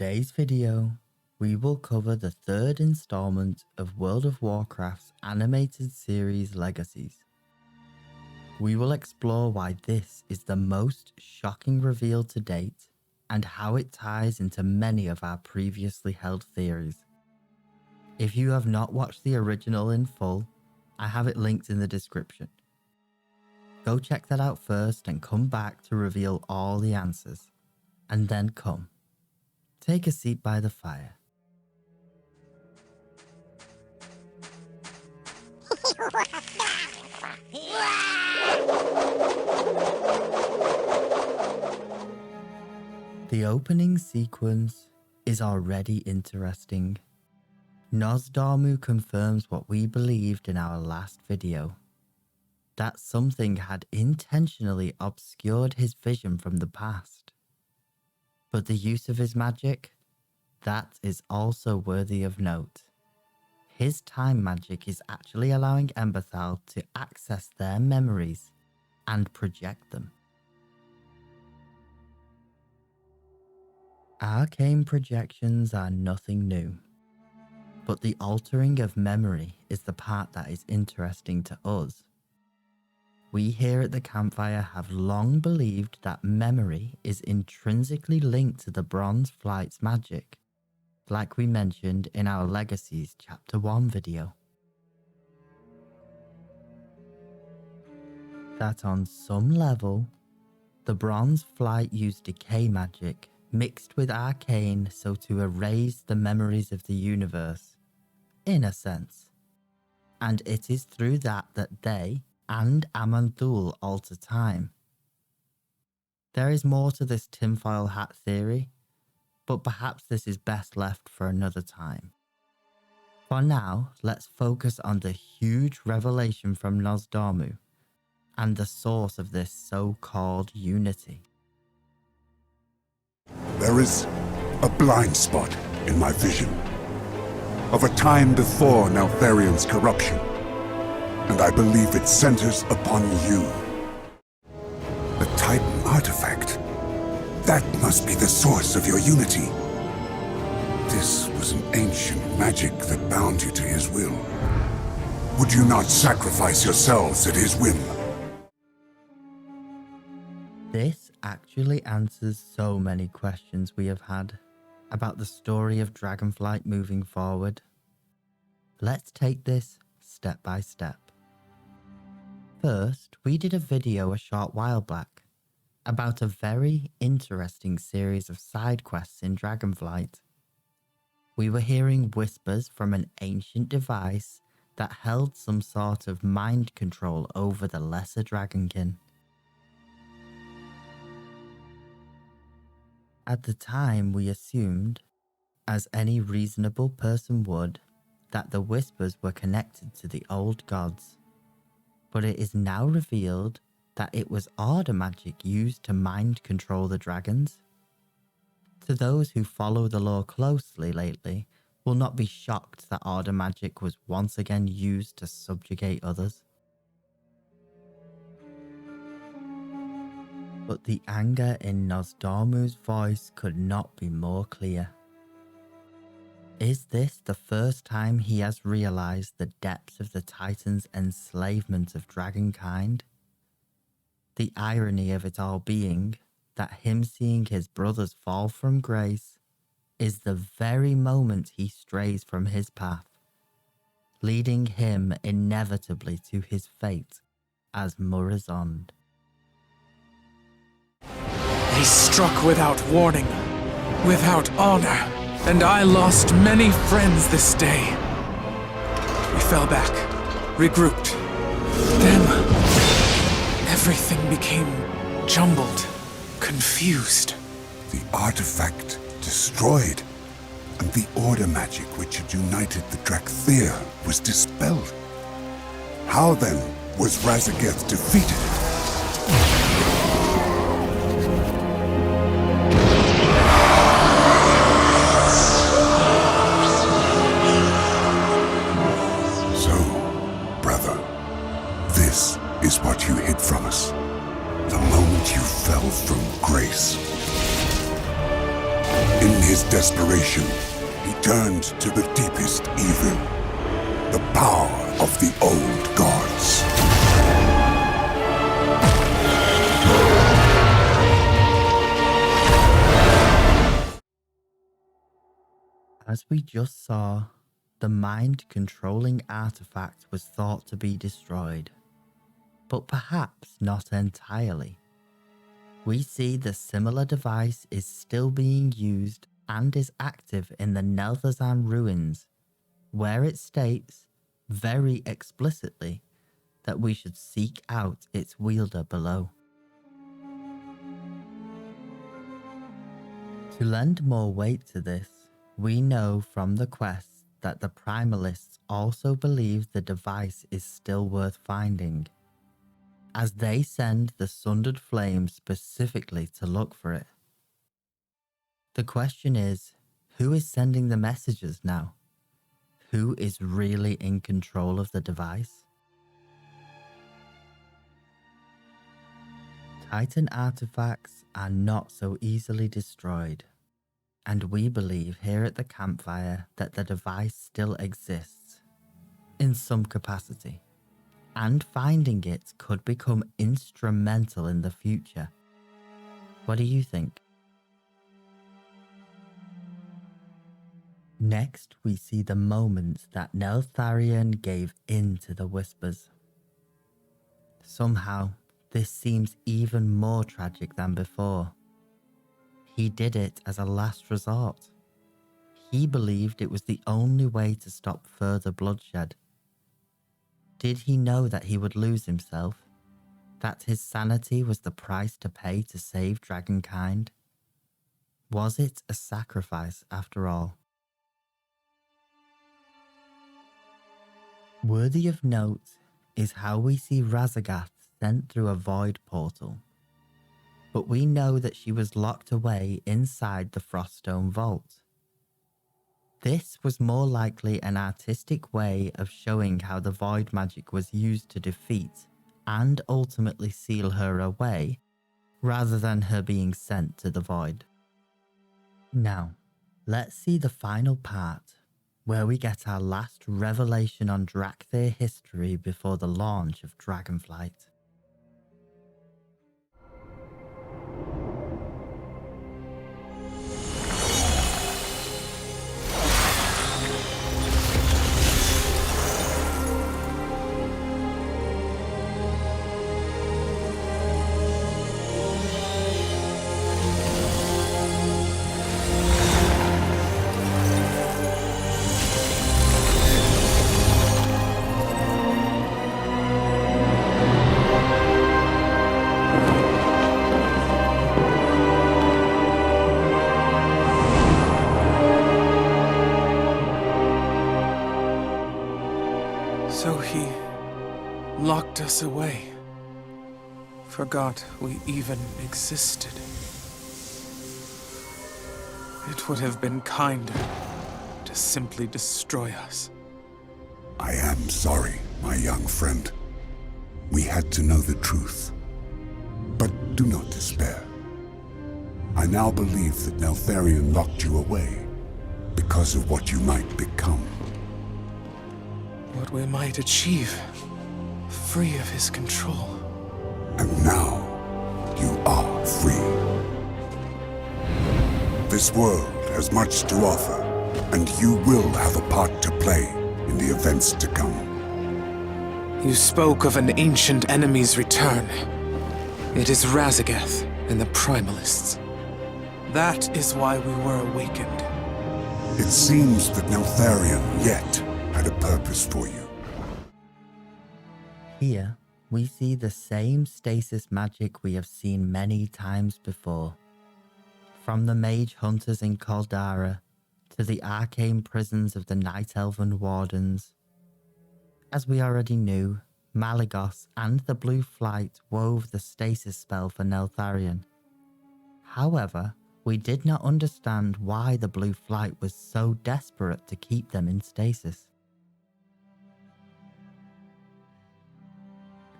today's video, we will cover the third installment of World of Warcraft's animated series Legacies. We will explore why this is the most shocking reveal to date and how it ties into many of our previously held theories. If you have not watched the original in full, I have it linked in the description. Go check that out first and come back to reveal all the answers. And then come. Take a seat by the fire. The opening sequence is already interesting. Nozdormu confirms what we believed in our last video, that something had intentionally obscured his vision from the past. But the use of his magic, that is also worthy of note. His time magic is actually allowing Emberthal to access their memories and project them. Arcane projections are nothing new, but the altering of memory is the part that is interesting to us. We here at the campfire have long believed that memory is intrinsically linked to the Bronze Flight's magic, like we mentioned in our Legacies Chapter 1 video. That on some level, the Bronze Flight used decay magic mixed with arcane so to erase the memories of the universe, in a sense. And it is through that they and Aman'Thul alter time. There is more to this tinfoil hat theory, but perhaps this is best left for another time. For now, let's focus on the huge revelation from Nozdormu and the source of this so-called unity. There is a blind spot in my vision of a time before Neltharion's corruption, and I believe it centers upon you. The Titan artifact. That must be the source of your unity. This was an ancient magic that bound you to his will. Would you not sacrifice yourselves at his whim? This actually answers so many questions we have had about the story of Dragonflight moving forward. Let's take this step by step. First, we did a video a short while back about a very interesting series of side quests in Dragonflight. We were hearing whispers from an ancient device that held some sort of mind control over the Lesser Dragonkin. At the time, we assumed, as any reasonable person would, that the whispers were connected to the old gods. But it is now revealed that it was Order magic used to mind control the dragons. To those who follow the lore closely lately, will not be shocked that Order magic was once again used to subjugate others. But the anger in Nozdormu's voice could not be more clear. Is this the first time he has realized the depths of the Titan's enslavement of dragonkind? The irony of it all being that him seeing his brothers fall from grace is the very moment he strays from his path, leading him inevitably to his fate as Murozond. They struck without warning, without honor. And I lost many friends this day. We fell back, regrouped. Then, everything became jumbled, confused. The artifact destroyed, and the Order magic which had united the Drakthir was dispelled. How then was Raszageth defeated? This is what you hid from us, the moment you fell from grace. In his desperation, he turned to the deepest evil, the power of the old gods. As we just saw, the mind-controlling artifact was thought to be destroyed, but perhaps not entirely. We see the similar device is still being used and is active in the Nel'Thuzan ruins, where it states, very explicitly, that we should seek out its wielder below. To lend more weight to this, we know from the quest that the Primalists also believe the device is still worth finding, as they send the Sundered Flame specifically to look for it. The question is, who is sending the messages now? Who is really in control of the device? Titan artifacts are not so easily destroyed, and we believe here at the campfire that the device still exists, in some capacity, and finding it could become instrumental in the future. What do you think? Next, we see the moment that Neltharion gave in to the Whispers. Somehow, this seems even more tragic than before. He did it as a last resort. He believed it was the only way to stop further bloodshed. Did he know that he would lose himself? That his sanity was the price to pay to save Dragonkind? Was it a sacrifice after all? Worthy of note is how we see Raszageth sent through a void portal, but we know that she was locked away inside the Froststone Vault. This was more likely an artistic way of showing how the void magic was used to defeat and ultimately seal her away, rather than her being sent to the void. Now, let's see the final part, where we get our last revelation on Drakthir history before the launch of Dragonflight. So he locked us away. Forgot we even existed. It would have been kinder to simply destroy us. I am sorry, my young friend. We had to know the truth. But do not despair. I now believe that Neltharion locked you away because of what you might become. What we might achieve, free of his control. And now, you are free. This world has much to offer, and you will have a part to play in the events to come. You spoke of an ancient enemy's return. It is Raszageth and the Primalists. That is why we were awakened. It seems that Neltharion yet had a purpose for you. Here, we see the same stasis magic we have seen many times before. From the mage hunters in Caldara to the arcane prisons of the Night Elven Wardens. As we already knew, Malygos and the Blue Flight wove the stasis spell for Neltharion. However, we did not understand why the Blue Flight was so desperate to keep them in stasis.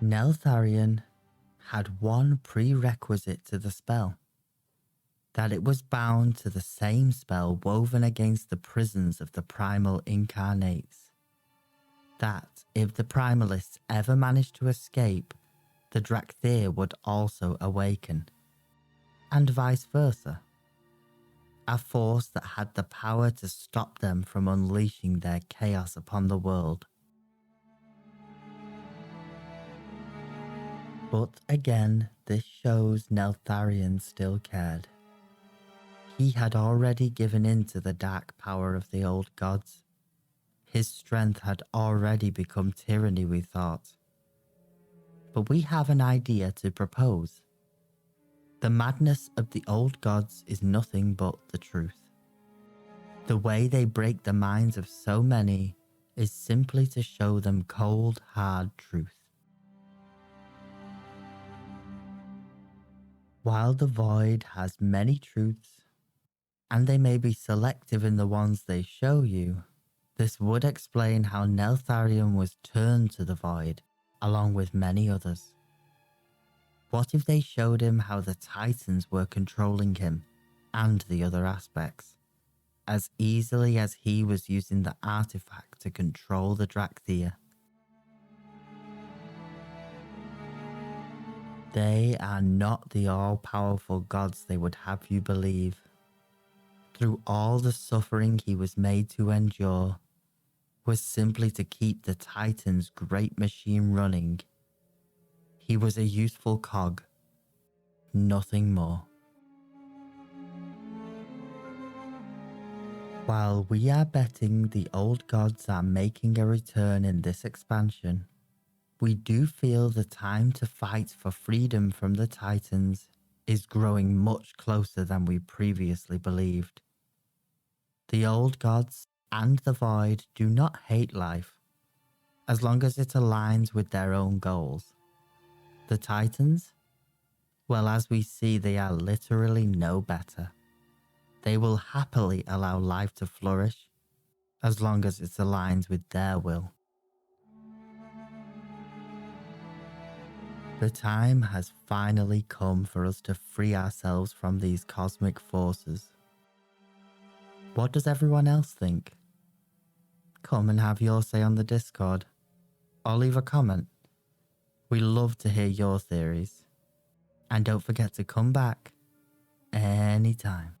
Neltharion had one prerequisite to the spell. that it was bound to the same spell woven against the prisons of the primal incarnates. That if the primalists ever managed to escape, the Drakthir would also awaken, and vice versa. A force that had the power to stop them from unleashing their chaos upon the world. But again, this shows Neltharion still cared. He had already given in to the dark power of the old gods. His strength had already become tyranny, we thought. But we have an idea to propose. The madness of the old gods is nothing but the truth. The way they break the minds of so many is simply to show them cold, hard truth. While the void has many truths, and they may be selective in the ones they show you, this would explain how Neltharion was turned to the void, along with many others. What if they showed him how the Titans were controlling him, and the other aspects, as easily as he was using the artifact to control the Drakthir? They are not the all-powerful gods they would have you believe. Through all the suffering he was made to endure, was simply to keep the Titan's great machine running. He was a useful cog, nothing more. While we are betting the old gods are making a return in this expansion, we do feel the time to fight for freedom from the Titans is growing much closer than we previously believed. The old gods and the void do not hate life, as long as it aligns with their own goals. The Titans? Well, as we see, they are literally no better. They will happily allow life to flourish, as long as it aligns with their will. The time has finally come for us to free ourselves from these cosmic forces. What does everyone else think? Come and have your say on the Discord, or leave a comment. We love to hear your theories. And don't forget to come back anytime.